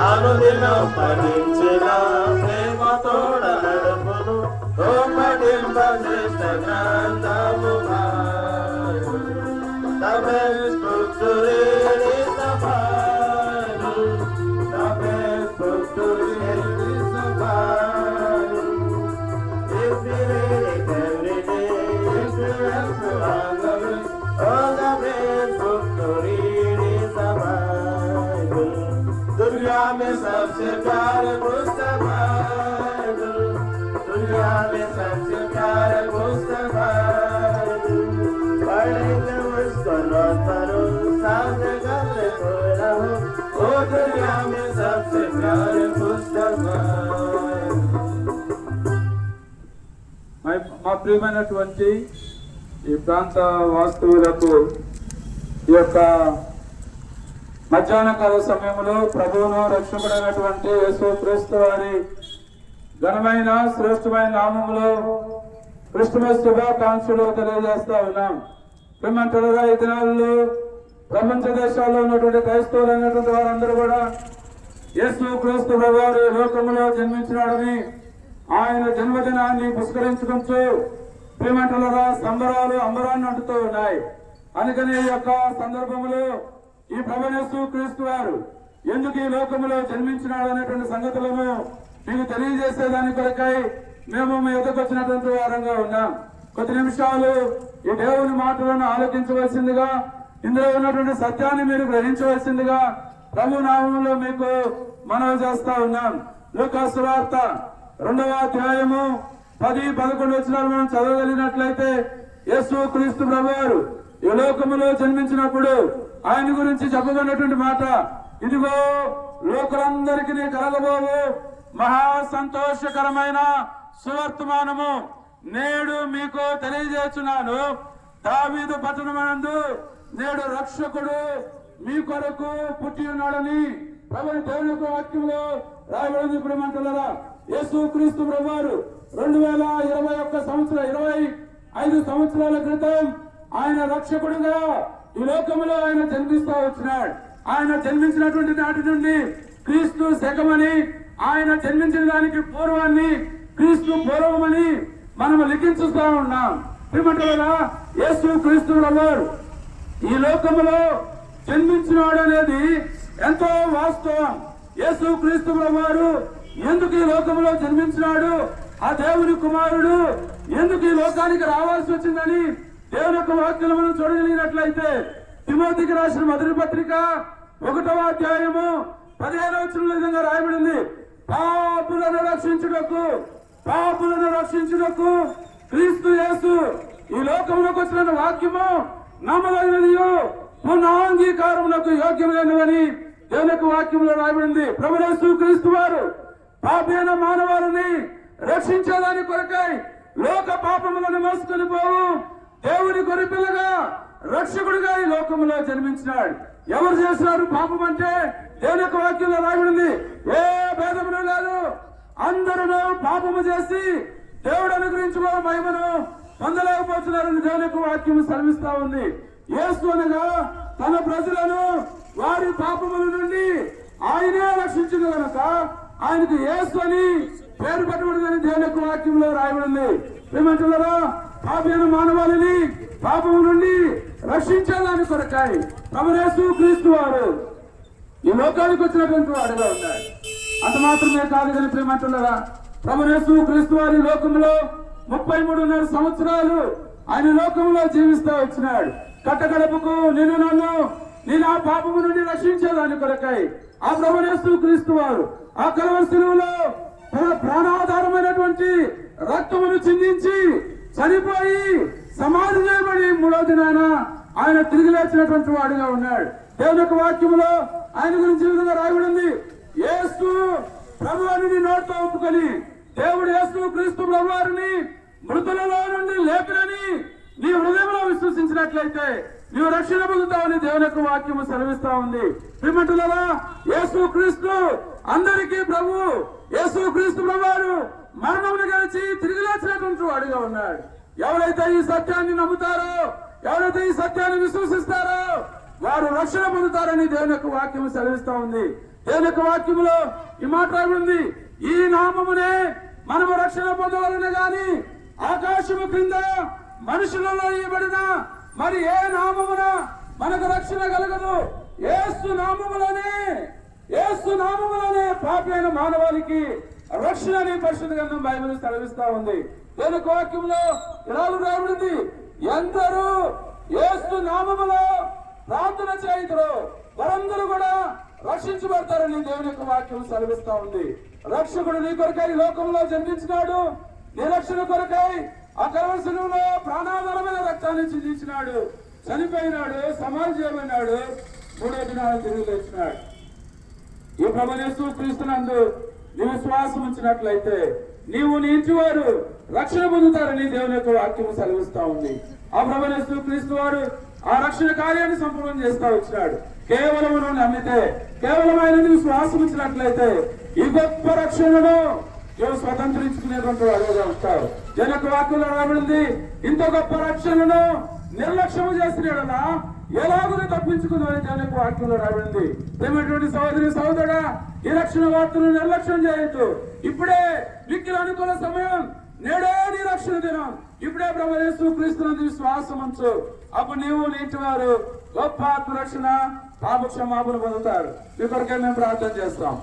అనుదినం పఠించిన ప్రేమతోడ నడుపును శ్రేష్ఠ గ్రంథము दुनिया में सबसे प्यारे पुस्तक दुनिया में सबसे प्यारे पुस्तक पढ़ेंगे उसको नोट करो सामने गले को रहो वो दुनिया में सबसे प्यारे पुस्तक మా ప్రియమైనటువంటి ఈ ప్రాంత వాస్తవులకు ఈ యొక్క మధ్యాహ్న కాల సమయంలో ప్రభువును రక్షకుడైనటువంటి యేసుక్రీస్తు వారి ఘనమైన శ్రేష్టమైన నామములో క్రిస్మస్ శుభాకాంక్షలు తెలియజేస్తా ఉన్నాం. ప్రేమంటారా, ఈ దినాల్లో ప్రపంచ దేశాల్లో ఉన్నటువంటి క్రైస్తవులైనటువంటి వారందరూ కూడా యేసుక్రీస్తు ప్రభువారు లోకములో జన్మించినాడని ఆయన జన్మదినాన్ని పురస్కరించుకుంటూ ప్రేమంటారా సంబరాలు అంబరాన్ని అంటుతూ ఉన్నాయి. అందుకని ఈ యొక్క సందర్భంలో ఈ ప్రభువైన యేసుక్రీస్తు వారు ఎందుకు ఈ లోకములో జన్మించినాడు అనేటువంటి సంగతులను మీకు తెలియజేసేదాని కొరకై మేము మీ ఎదుకు వచ్చినటువంటి వారంగా ఉన్నాం. కొద్ది నిమిషాలు ఈ దేవుని మాటలను ఆలోచించవలసిందిగా, ఇందులో ఉన్నటువంటి సత్యాన్ని మీరు గ్రహించవలసిందిగా ప్రభు నామములో మీకు మనవి చేస్తా ఉన్నాం. లూకా సువార్త 2వ అధ్యాయము 10-11 వచనాలు మనం చదవగలిగినట్లయితే యేసుక్రీస్తు ప్రభువారు ఈ లోకములో జన్మించినప్పుడు ఆయన గురించి చెప్పబడినటువంటి మాట, ఇదిగో లోకులందరికీ కలగబోవు మహా సంతోషకరమైన సువర్తమానము నేడు మీకు తెలియజేస్తున్నాను. దావీదు పట్టణమందు నేడు రక్షకుడు మీ కొరకు పుట్టి ఉన్నాడని ప్రభుని దేవుని యొక్క వాక్యంలో రాయబడింది. ప్రేమంటున్నారా, యేసుక్రీస్తు ప్రభువారు 2021 సంవత్సరం 25 సంవత్సరాల క్రితం ఆయన రక్షకుడుగా ఈ లోకంలో ఆయన జన్మిస్తూ వచ్చినాడు. ఆయన జన్మించినటువంటి నాటి నుండి క్రీస్తు శకమని, ఆయన జన్మించిన దానికి పూర్వాన్ని క్రీస్తు పూర్వమని మనం లిఖించుతా ఉన్నాం. ప్రియమంటారా, యేసుక్రీస్తు ప్రభువారు ఈ లోకంలో జన్మించినాడు అనేది ఎంతో వాస్తవం. యేసుక్రీస్తు ప్రభువారు ఎందుకు ఈ లోకంలో జన్మించినాడు, ఆ దేవుని కుమారుడు ఎందుకు ఈ లోకానికి రావాల్సి వచ్చిందని దేవుని యొక్క వాక్యాలు మనం చూడగలిగినట్లయితే తిమోతికి రాసిన మొదటి పత్రిక 1వ అధ్యాయము 15వ వచనంలో విధంగా రాయబడింది, పాపులను రక్షించుటకు క్రీస్తు యేసు ఈ లోకంలోకి వచ్చిన వాక్యము నమ్మదగినదియు పునఃంగీకారమునకు యోగ్యమైనదని దేవుని యొక్క వాక్యంలో రాయబడింది. ప్రభువైన యేసుక్రీస్తు వారు పాపైన మానవాళిని రక్షించేదాని కొరకై లోక పాపములను మోసుకొని పోవు దేవుని గొర్రెపిల్లగా రక్షకుడిగా ఈ లోకంలో జన్మించినాడు. ఎవరు చేసినారు పాపం అంటే దేవుని యొక్క వాక్యంలో రాయబడింది, ఏ భేదమును లేదు, అందరూ పాపము చేసి దేవుడు అనుగ్రహించుకో మహిమను పొందలేకపోతున్నారని దేవుని యొక్క వాక్యం సెలవిస్తా ఉంది. యేసు అనగా తన ప్రజలను వారి పాపముల నుండి ఆయనే రక్షించిన కనుక ఆయనకు యేసు అని పేరు పెట్టబడిందని దేవుని యొక్క వాక్యంలో రాయబడింది. ఏమంటున్నారా, పాపైన మానవాళిని పాపము నుండి రక్షించేదాని కొరకాయి ప్రభువైన యేసుక్రీస్తు వారు ఈ లోకానికి వచ్చినటువంటి వాడుగా ఉన్నాడు. అంత మాత్రమే కాదు కానీ ప్రేమంటున్నారా, ప్రభువైన యేసుక్రీస్తు వారి లోకంలో 33.5 సంవత్సరాలు ఆయన లోకంలో జీవిస్తూ వచ్చినాడు. కట్టగడపకు నేను ఆ పాపము నుండి రక్షించేదాని కొరకై ఆ ప్రభువైన యేసుక్రీస్తు వారు ఆ కలువరి శిలువలో తన ప్రాణాధారమైనటువంటి రక్తమును చిందించి చనిపోయి సమాధి చేయబడి 3వ దినాన ఆయన తిరిగి లేచినటువంటి వాడుగా ఉన్నాడు. దేవుని యొక్క వాక్యములో ఆయన గురించి విధంగా రాయబడింది, యేసు ప్రభువుని నోటితో ఒప్పుకొని దేవుడు యేసుక్రీస్తు ప్రభువారిని మృతులలో నుండి లేపినని నీ హృదయంలో విశ్వసించినట్లయితే నీవు రక్షణ పొందుతావని దేవుని యొక్క వాక్యము సెలవిస్తా ఉంది. ప్రియమంటులారా, యేసుక్రీస్తు అందరికీ ప్రభు. యేసుక్రీస్తు ప్రభువారు మరణమును గెలిచి తిరిగి లేచినటువంటి వాడుగా ఉన్నాడు. ఎవరైతే ఈ సత్యాన్ని నమ్ముతారో, ఎవరైతే ఈ సత్యాన్ని విశ్వసిస్తారో వారు రక్షణ పొందుతారని దేవుని యొక్క వాక్యం సెలవిస్తా ఉంది. దేవుని యొక్క వాక్యంలో ఈ మాట రాబడింది, ఈ నామమునే మనము రక్షణ పొందవలనే గాని ఆకాశము క్రింద మనుషులలో ఇవ్వబడిన మరి ఏ నామమున మనకు రక్షణ కలగదు. యేసు నామములోనే పాపి అయిన మానవాళికి రక్షణ అని పరిశుద్ధ గ్రంథం బైబిల్ సెలవిస్తా ఉంది. దేవుని యొక్క వాక్యంలో ఇలా రాబడింది, ఎందరూ యేసు నామములో ప్రార్థన చేయుదురో వారందరూ కూడా రక్షించబడతారని దేవుని యొక్క వాక్యం సెలవిస్తా ఉంది. రక్షకుడు నీ కొరకై లోకంలో జన్మించినాడు, నీ రక్షణ కొరకై ఆ కల్వరి శిలువలో ప్రాణాధారమైన రక్తాన్ని చిందించినాడు, చనిపోయినాడు, సమాధి చేయబడినాడు, మూడో దినాలు తిరిగి లేచినాడు. ఈ ప్రభువైన యేసు క్రీస్తునందు నీ విశ్వాసం ఉంచినట్లయితే నీవు నీ ఇంటి వారు రక్షణ పొందుతారని దేవుని యొక్క వాక్యం సెలవిస్తా ఉంది. ఆ ప్రభువైన యేసు క్రీస్తు వారు ఆ రక్షణ కార్యాన్ని సంపూర్ణం చేస్తా వచ్చినాడు. కేవలం నమ్మితే, కేవలం ఆయన విశ్వాసం ఉంచినట్లయితే ఈ గొప్ప రక్షణను నువ్వు స్వతంత్రించుకునేటువంటి వాడుగా ఉంటావు. జనక వాక్యంలో రాబడింది, ఇంత గొప్ప రక్షణను నిర్లక్ష్యం చేసినాడలా ఎలాగో తప్పించుకుందని జనక వాక్యంలో రాబడింది. ఏమైనటువంటి సహోదరి సహోదరుడా, ఈ రక్షణ వార్తను నిర్లక్ష్యం చేయొద్దు. ఇప్పుడే మిక్కిలి అనుకూల సమయం, నేడే నీ రక్షణ దినం. ఇప్పుడే ప్రభువైన యేసు క్రీస్తునందు విశ్వాసం ఉంచు. అప్పుడు నీవు నీటి వారు గొప్ప ఆత్మరక్షణ, పాప క్షమాపణ పొందుతారు. మీ కొరకే మేము ప్రార్థన చేస్తాం.